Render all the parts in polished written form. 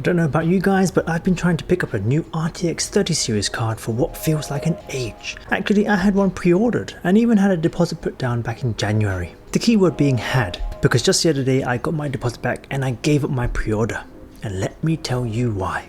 I don't know about you guys, but I've been trying to pick up a new RTX 30 series card for what feels like an age. Actually, I had one pre-ordered and even had a deposit put down back in January. The keyword being had, because just the other day I got my deposit back and I gave up my pre-order. And let me tell you why.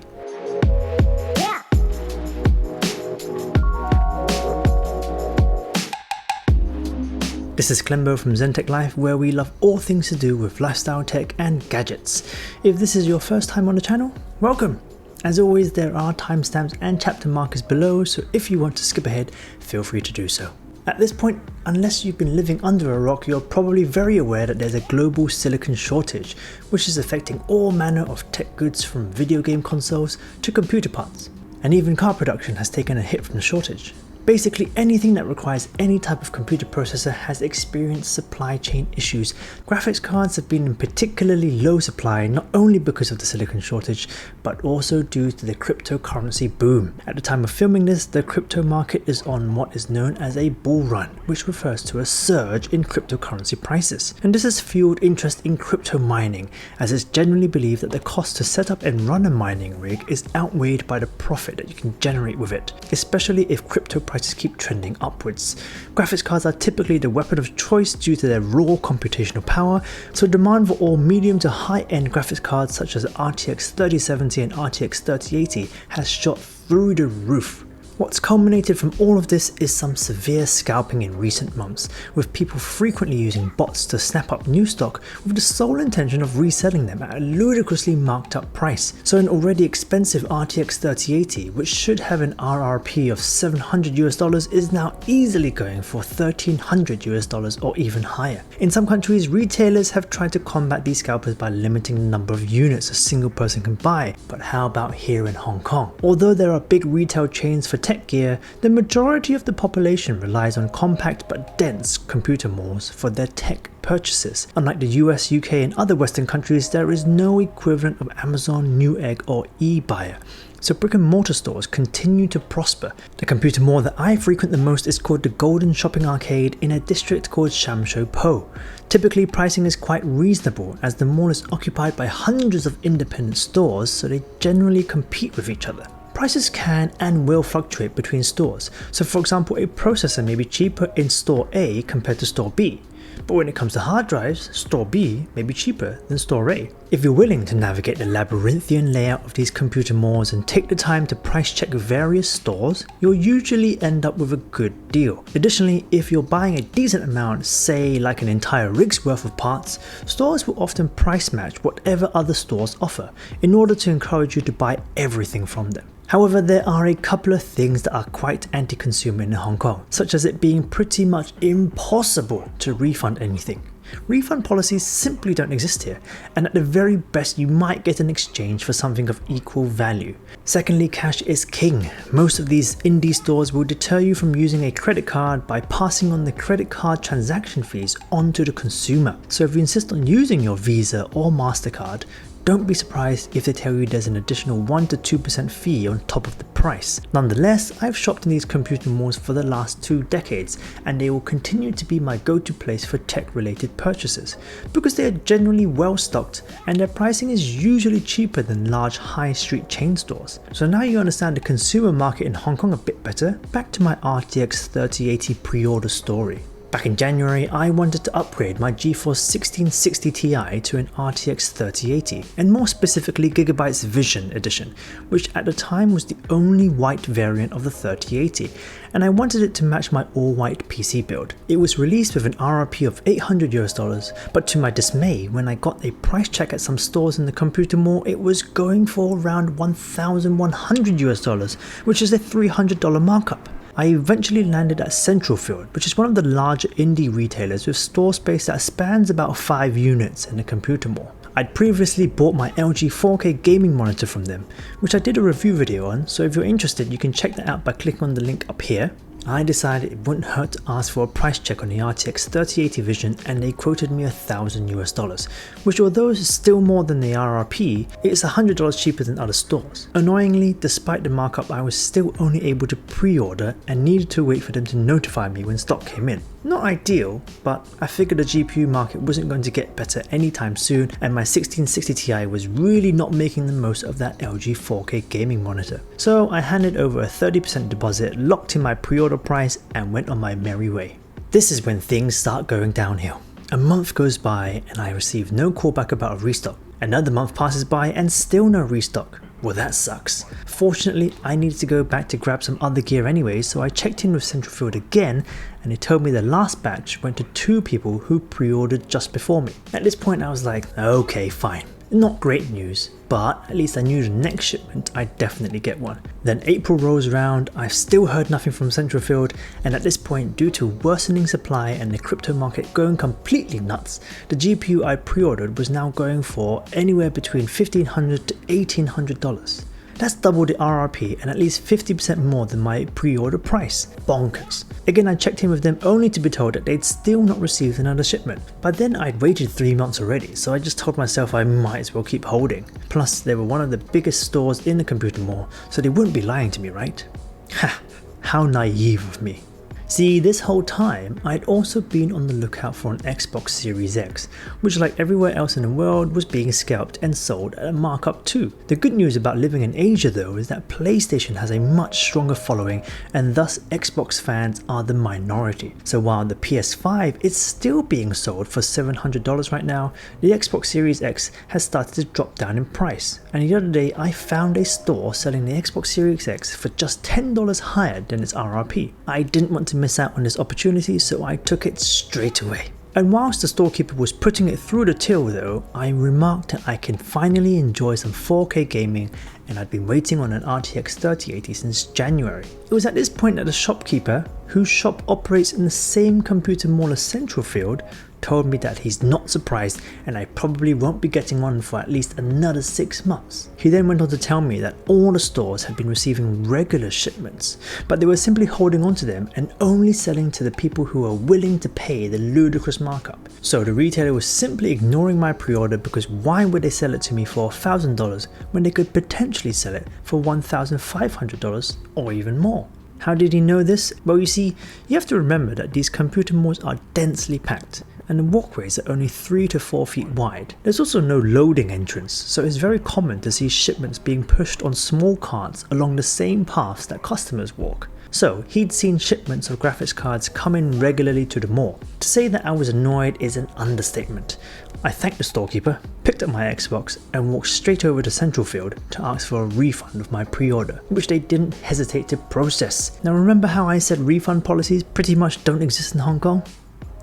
This is Clembo from ZenTechLife, where we love all things to do with lifestyle tech and gadgets. If this is your first time on the channel, welcome! As always, there are timestamps and chapter markers below, so if you want to skip ahead, feel free to do so. At this point, unless you've been living under a rock, you're probably very aware that there's a global silicon shortage, which is affecting all manner of tech goods from video game consoles to computer parts. And even car production has taken a hit from the shortage. Basically, anything that requires any type of computer processor has experienced supply chain issues. Graphics cards have been in particularly low supply, not only because of the silicon shortage, but also due to the cryptocurrency boom. At the time of filming this, the crypto market is on what is known as a bull run, which refers to a surge in cryptocurrency prices. And this has fueled interest in crypto mining, as it's generally believed that the cost to set up and run a mining rig is outweighed by the profit that you can generate with it, especially if crypto prices keep trending upwards. Graphics cards are typically the weapon of choice due to their raw computational power, so demand for all medium to high-end graphics cards such as RTX 3070 and RTX 3080 has shot through the roof. What's culminated from all of this is some severe scalping in recent months, with people frequently using bots to snap up new stock with the sole intention of reselling them at a ludicrously marked up price. So an already expensive RTX 3080, which should have an RRP of $700 is now easily going for $1,300 or even higher. In some countries, retailers have tried to combat these scalpers by limiting the number of units a single person can buy, but how about here in Hong Kong? Although there are big retail chains for tech gear, the majority of the population relies on compact but dense computer malls for their tech purchases. Unlike the US, UK and other Western countries, there is no equivalent of Amazon, Newegg or eBuyer. So brick and mortar stores continue to prosper. The computer mall that I frequent the most is called the Golden Shopping Arcade in a district called Sham Shui Po. Typically pricing is quite reasonable as the mall is occupied by hundreds of independent stores, so they generally compete with each other. Prices can and will fluctuate between stores, so for example a processor may be cheaper in store A compared to store B, but when it comes to hard drives, store B may be cheaper than store A. If you're willing to navigate the labyrinthian layout of these computer malls and take the time to price check various stores, you'll usually end up with a good deal. Additionally, if you're buying a decent amount, say like an entire rig's worth of parts, stores will often price match whatever other stores offer in order to encourage you to buy everything from them. However, there are a couple of things that are quite anti-consumer in Hong Kong, such as it being pretty much impossible to refund anything. Refund policies simply don't exist here, and at the very best you might get an exchange for something of equal value. Secondly, cash is king. Most of these indie stores will deter you from using a credit card by passing on the credit card transaction fees onto the consumer. So if you insist on using your Visa or MasterCard, don't be surprised if they tell you there's an additional 1 to 2% fee on top of the price. Nonetheless, I've shopped in these computer malls for the last 2 decades and they will continue to be my go-to place for tech-related purchases because they are generally well stocked and their pricing is usually cheaper than large high street chain stores. So now you understand the consumer market in Hong Kong a bit better, back to my RTX 3080 pre-order story. Back in January, I wanted to upgrade my GeForce 1660 Ti to an RTX 3080, and more specifically Gigabyte's Vision Edition, which at the time was the only white variant of the 3080, and I wanted it to match my all-white PC build. It was released with an RRP of $800, but to my dismay, when I got a price check at some stores in the computer mall, it was going for around $1,100, which is a $300 markup. I eventually landed at Central Field, which is one of the larger indie retailers with store space that spans about 5 units in a computer mall. I'd previously bought my LG 4K gaming monitor from them, which I did a review video on, so if you're interested you can check that out by clicking on the link up here. I decided it wouldn't hurt to ask for a price check on the RTX 3080 Vision, and they quoted me $1,000, which although is still more than the RRP, it's $100 cheaper than other stores. Annoyingly, despite the markup, I was still only able to pre-order and needed to wait for them to notify me when stock came in. Not ideal, but I figured the GPU market wasn't going to get better anytime soon, and my 1660 Ti was really not making the most of that LG 4K gaming monitor. So I handed over a 30% deposit, locked in my pre-order price, and went on my merry way. This is when things start going downhill. A month goes by and I receive no callback about a restock. Another month passes by and still no restock. Well, that sucks. Fortunately, I needed to go back to grab some other gear anyway, so I checked in with Central Field again, and they told me the last batch went to 2 people who pre-ordered just before me. At this point I was like, okay, fine. Not great news, but at least I knew the next shipment I'd definitely get one. Then April rolls around, I've still heard nothing from Central Field, and at this point, due to worsening supply and the crypto market going completely nuts, the GPU I pre-ordered was now going for anywhere between $1,500 to $1,800. That's double the RRP and at least 50% more than my pre-order price. Bonkers. Again, I checked in with them only to be told that they'd still not received another shipment. By then I'd waited 3 months already, so I just told myself I might as well keep holding. Plus, they were one of the biggest stores in the computer mall, so they wouldn't be lying to me, right? Ha! How naive of me. See, this whole time, I'd also been on the lookout for an Xbox Series X, which like everywhere else in the world was being scalped and sold at a markup too. The good news about living in Asia though is that PlayStation has a much stronger following, and thus Xbox fans are the minority. So while the PS5 is still being sold for $700 right now, the Xbox Series X has started to drop down in price. And the other day I found a store selling the Xbox Series X for just $10 higher than its RRP. I didn't want to miss out on this opportunity, so I took it straight away. And whilst the storekeeper was putting it through the till though, I remarked that I can finally enjoy some 4K gaming, and I'd been waiting on an RTX 3080 since January. It was at this point that the shopkeeper, whose shop operates in the same computer mall as Central Field, told me that he's not surprised and I probably won't be getting one for at least another 6 months. He then went on to tell me that all the stores had been receiving regular shipments, but they were simply holding on to them and only selling to the people who were willing to pay the ludicrous markup. So the retailer was simply ignoring my pre-order, because why would they sell it to me for $1,000 when they could potentially sell it for $1,500 or even more? How did he know this? Well, you see, you have to remember that these computer malls are densely packed, and the walkways are only 3 to 4 feet wide. There's also no loading entrance, so it's very common to see shipments being pushed on small carts along the same paths that customers walk. So he'd seen shipments of graphics cards come in regularly to the mall. To say that I was annoyed is an understatement. I thanked the storekeeper, picked up my Xbox, and walked straight over to Central Field to ask for a refund of my pre-order, which they didn't hesitate to process. Now remember how I said refund policies pretty much don't exist in Hong Kong?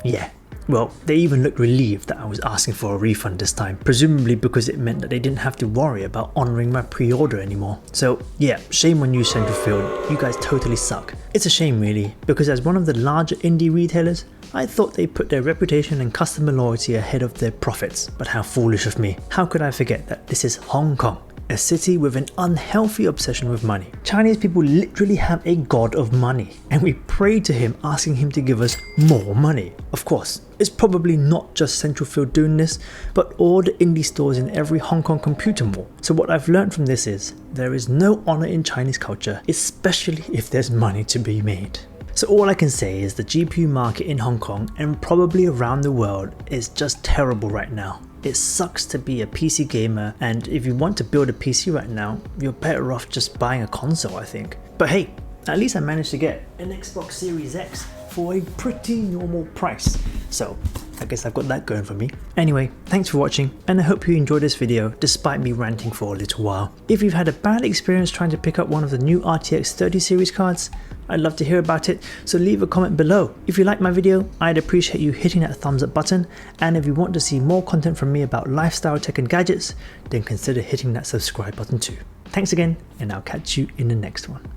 Yeah. Well, they even looked relieved that I was asking for a refund this time, presumably because it meant that they didn't have to worry about honouring my pre-order anymore. So yeah, shame on you Central Field, you guys totally suck. It's a shame really, because as one of the larger indie retailers, I thought they put their reputation and customer loyalty ahead of their profits. But how foolish of me. How could I forget that this is Hong Kong? A city with an unhealthy obsession with money. Chinese people literally have a god of money, and we pray to him asking him to give us more money. Of course, it's probably not just Central Field doing this, but all the indie stores in every Hong Kong computer mall. So what I've learned from this is, there is no honour in Chinese culture, especially if there's money to be made. So all I can say is the GPU market in Hong Kong and probably around the world is just terrible right now. It sucks to be a PC gamer, and if you want to build a PC right now, you're better off just buying a console, I think. But hey, at least I managed to get an Xbox Series X for a pretty normal price. So I guess I've got that going for me. Anyway, thanks for watching, and I hope you enjoyed this video despite me ranting for a little while. If you've had a bad experience trying to pick up one of the new RTX 30 series cards, I'd love to hear about it, so leave a comment below. If you like my video, I'd appreciate you hitting that thumbs up button, and if you want to see more content from me about lifestyle tech and gadgets, then consider hitting that subscribe button too. Thanks again, and I'll catch you in the next one.